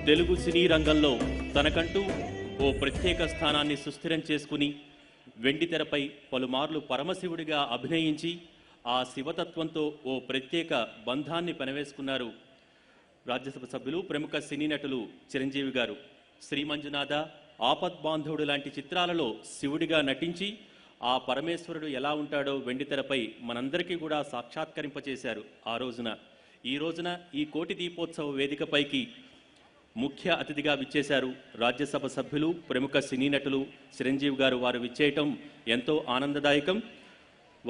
తెలుగు సినీ రంగంలో తనకంటూ ఓ ప్రత్యేక స్థానాన్ని సుస్థిరం చేసుకుని వెండితెరపై పలుమార్లు పరమశివుడిగా అభినయించి ఆ శివతత్వంతో ఓ ప్రత్యేక బంధాన్ని పెనవేసుకున్నారు రాజ్యసభ సభ్యులు ప్రముఖ సినీ నటులు చిరంజీవి గారు. శ్రీ మంజునాథ, ఆపద్బాంధవుడు లాంటి చిత్రాలలో శివుడిగా నటించి ఆ పరమేశ్వరుడు ఎలా ఉంటాడో వెండితెరపై మనందరికీ కూడా సాక్షాత్కరింపచేశారు. ఈ రోజున ఈ కోటి దీపోత్సవ వేదికపైకి ముఖ్య అతిథిగా విచ్చేశారు రాజ్యసభ సభ్యులు ప్రముఖ సినీ నటులు చిరంజీవి గారు. వారు విచ్చేయటం ఎంతో ఆనందదాయకం.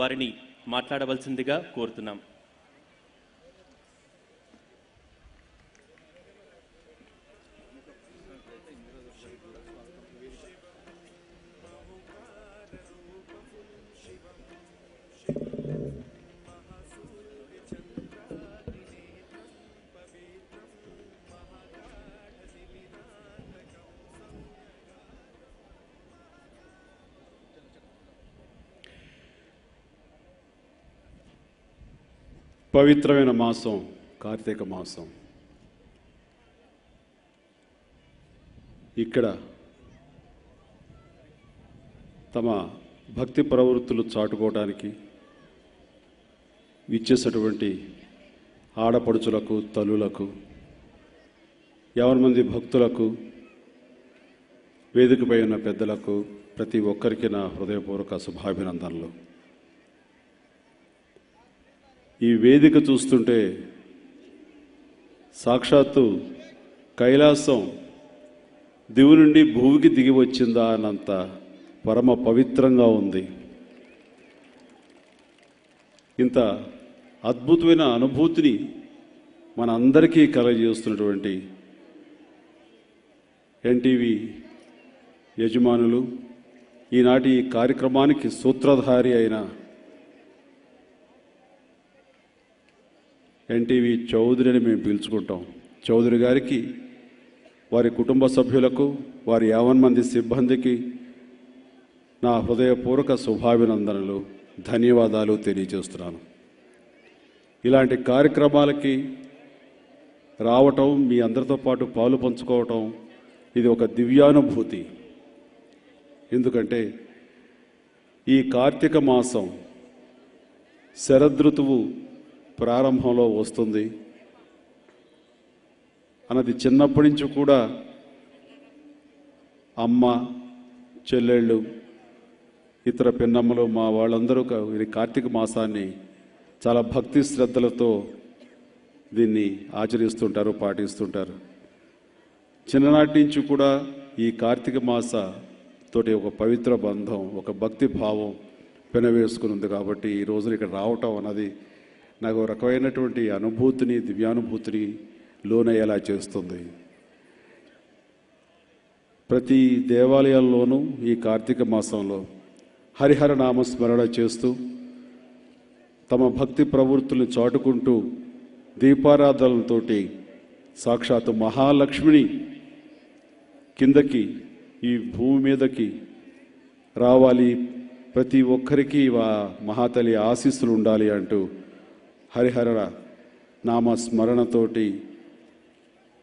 వారిని మాట్లాడవలసిందిగా కోరుతున్నాం. పవిత్రమైన మాసం కార్తీక మాసం. ఇక్కడ తమ భక్తి ప్రవృత్తులు చాటుకోవడానికి ఇచ్చేసినటువంటి ఆడపడుచులకు, తల్లులకు, 50 మంది భక్తులకు, వేదికపై ఉన్న పెద్దలకు, ప్రతి ఒక్కరికి నా హృదయపూర్వక శుభాభినందనలు. ఈ వేదిక చూస్తుంటే సాక్షాత్తు కైలాసం దివు నుండి భూమికి దిగి వచ్చిందా అన్నంత పరమ పవిత్రంగా ఉంది. ఇంత అద్భుతమైన అనుభూతిని మనందరికీ కలగజేస్తున్నటువంటి ఎన్టీవీ యజమానులు, ఈనాటి ఈ కార్యక్రమానికి సూత్రధారి అయిన ఎన్టీవీ చౌదరి అని మేము పిలుచుకుంటాం. చౌదరి గారికి, వారి కుటుంబ సభ్యులకు, వారి 50 మంది సిబ్బందికి నా హృదయపూర్వక శుభాభినందనలు, ధన్యవాదాలు తెలియజేస్తున్నాను. ఇలాంటి కార్యక్రమాలకి రావటం, మీ అందరితో పాటు పాలు పంచుకోవటం, ఇది ఒక దివ్యానుభూతి. ఎందుకంటే ఈ కార్తీక మాసం శరదృతువు ప్రారంభంలో వస్తుంది అన్నది చిన్నప్పటి నుంచి కూడా అమ్మ, చెల్లెళ్ళు, ఇతర పిన్నమ్మలు, మా వాళ్ళందరూ ఈ కార్తీక మాసాన్ని చాలా భక్తి శ్రద్ధలతో దీన్ని ఆచరిస్తుంటారు, పాటిస్తుంటారు. చిన్ననాటి నుంచి కూడా ఈ కార్తీక మాస తోటి ఒక పవిత్ర బంధం, ఒక భక్తి భావం పెనవేసుకుని ఉంది. కాబట్టి ఈ రోజున ఇక్కడ రావటం అన్నది నాకు ఒక రకమైనటువంటి అనుభూతిని, దివ్యానుభూతిని లోనయ్యేలా చేస్తుంది. ప్రతి దేవాలయాల్లోనూ ఈ కార్తీక మాసంలో హరిహర నామస్మరణ చేస్తూ తమ భక్తి ప్రవృత్తులను చాటుకుంటూ దీపారాధనలతోటి సాక్షాత్తు మహాలక్ష్మిని కిందకి, ఈ భూమి మీదకి రావాలి, ప్రతి ఒక్కరికి మహాతల్లి ఆశీస్సులు ఉండాలి అంటూ హరిహర నామస్మరణతోటి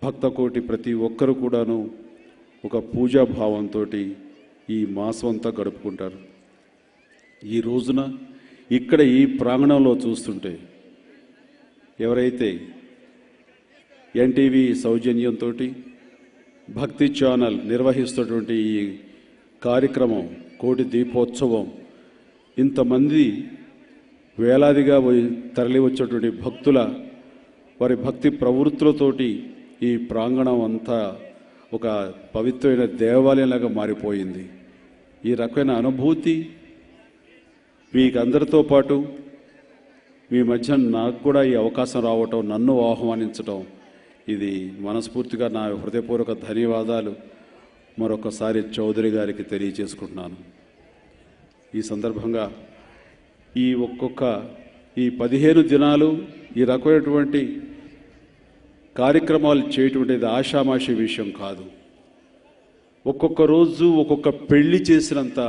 భక్తకోటి ప్రతి ఒక్కరు కూడాను ఒక పూజాభావంతో ఈ మాసం అంతా గడుపుకుంటారు. ఈ రోజున ఇక్కడ ఈ ప్రాంగణంలో చూస్తుంటే ఎవరైతే ఎన్టీవీ సౌజన్యంతో భక్తి ఛానల్ నిర్వహిస్తున్నటువంటి ఈ కార్యక్రమం, కోటి దీపోత్సవం, ఇంతమంది వేలాదిగా తరలి వచ్చేటువంటి భక్తుల వారి భక్తి ప్రవృత్తులతోటి ఈ ప్రాంగణం అంతా ఒక పవిత్రమైన దేవాలయంలాగా మారిపోయింది. ఈ రకమైన అనుభూతి మీకందరితో పాటు మీ మధ్య నాకు కూడా ఈ అవకాశం రావటం, నన్ను ఆహ్వానించటం, ఇది మనస్ఫూర్తిగా నా హృదయపూర్వక ధన్యవాదాలు మరొకసారి చౌదరి గారికి తెలియజేసుకుంటున్నాను. ఈ సందర్భంగా ఈ 15 దినాలు ఈ రకమైనటువంటి కార్యక్రమాలు చేయటువంటిది ఆషామాషి విషయం కాదు. ఒక్కొక్క రోజు ఒక్కొక్క పెళ్లి చేసినంత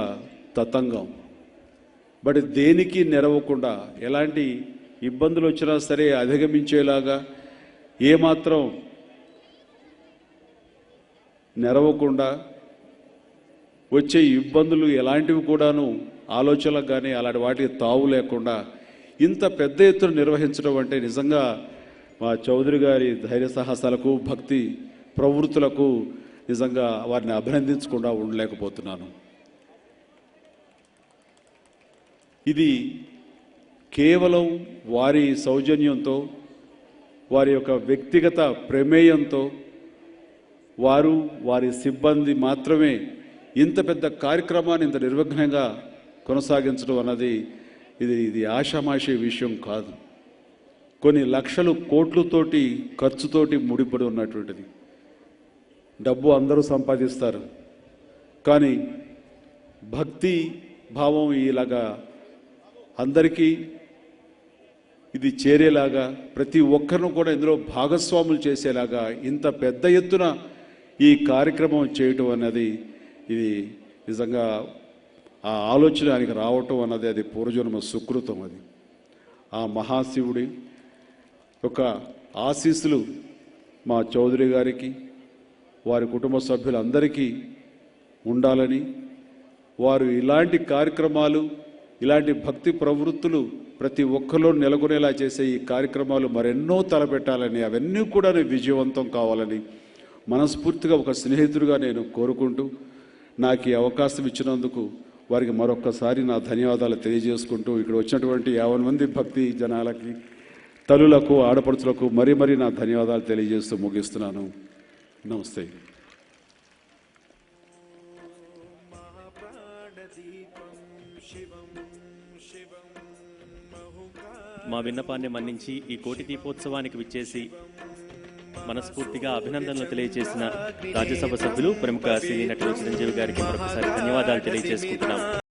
తతంగం. బట్ దేనికి నెరవకుండా, ఎలాంటి ఇబ్బందులు వచ్చినా సరే అధిగమించేలాగా, ఏమాత్రం నెరవకుండా వచ్చే ఇబ్బందులు ఎలాంటివి కూడాను ఆలోచనలకు కానీ అలాంటి వాటికి తావు లేకుండా ఇంత పెద్ద ఎత్తున నిర్వహించడం అంటే నిజంగా మా చౌదరి గారి ధైర్య సాహసాలకు భక్తి ప్రవృత్తులకు నిజంగా వారిని అభినందించకుండా ఉండలేకపోతున్నాను. ఇది కేవలం వారి సౌజన్యంతో వారి యొక్క వ్యక్తిగత ప్రమేయంతో వారు వారి సిబ్బంది మాత్రమే ఇంత పెద్ద కార్యక్రమాన్ని ఇంత నిర్విఘ్నంగా కొనసాగించడం అన్నది ఇది ఆషామాషి విషయం కాదు. కొన్ని లక్షలు కోట్లతోటి ఖర్చుతోటి ముడిపడి ఉన్నటువంటిది. డబ్బు అందరూ సంపాదిస్తారు, కానీ భక్తి భావం ఇలాగా అందరికీ ఇది చేరేలాగా ప్రతి ఒక్కరిని కూడా ఇందులో భాగస్వాములు చేసేలాగా ఇంత పెద్ద ఎత్తున ఈ కార్యక్రమం చేయటం అన్నది ఇది నిజంగా ఆ ఆలోచన ఆయనకి రావటం అన్నది అది పూర్వజన్మ సుకృతం. అది ఆ మహాశివుడి యొక్క ఆశీస్సులు మా చౌదరి గారికి వారి కుటుంబ సభ్యులందరికీ ఉండాలని, వారు ఇలాంటి కార్యక్రమాలు ఇలాంటి భక్తి ప్రవృత్తులు ప్రతి ఒక్కరిలో నెలకొనేలా చేసే ఈ కార్యక్రమాలు మరెన్నో తలపెట్టాలని, అవన్నీ కూడా విజయవంతం కావాలని మనస్ఫూర్తిగా ఒక స్నేహితుడిగా నేను కోరుకుంటూ నాకు ఈ అవకాశం ఇచ్చినందుకు వారికి మరొక్కసారి నా ధన్యవాదాలు తెలియజేసుకుంటూ ఇక్కడ వచ్చినటువంటి 50 మంది భక్తి జనాలకి, తల్లులకు, ఆడపడుచులకు మరీ నా ధన్యవాదాలు తెలియజేస్తూ ముగిస్తున్నాను. నమస్తే. మా విన్నపాన్ని మన్నించి ఈ కోటి దీపోత్సవానికి విచ్చేసి మనస్ఫూర్తిగా అభినందనలు తెలియజేసిన రాజ్యసభ సభ్యులు ప్రముఖ సినీ నటులు చిరంజీవి గారికి మరొకసారి ధన్యవాదాలు తెలియజేసుకుంటున్నాం.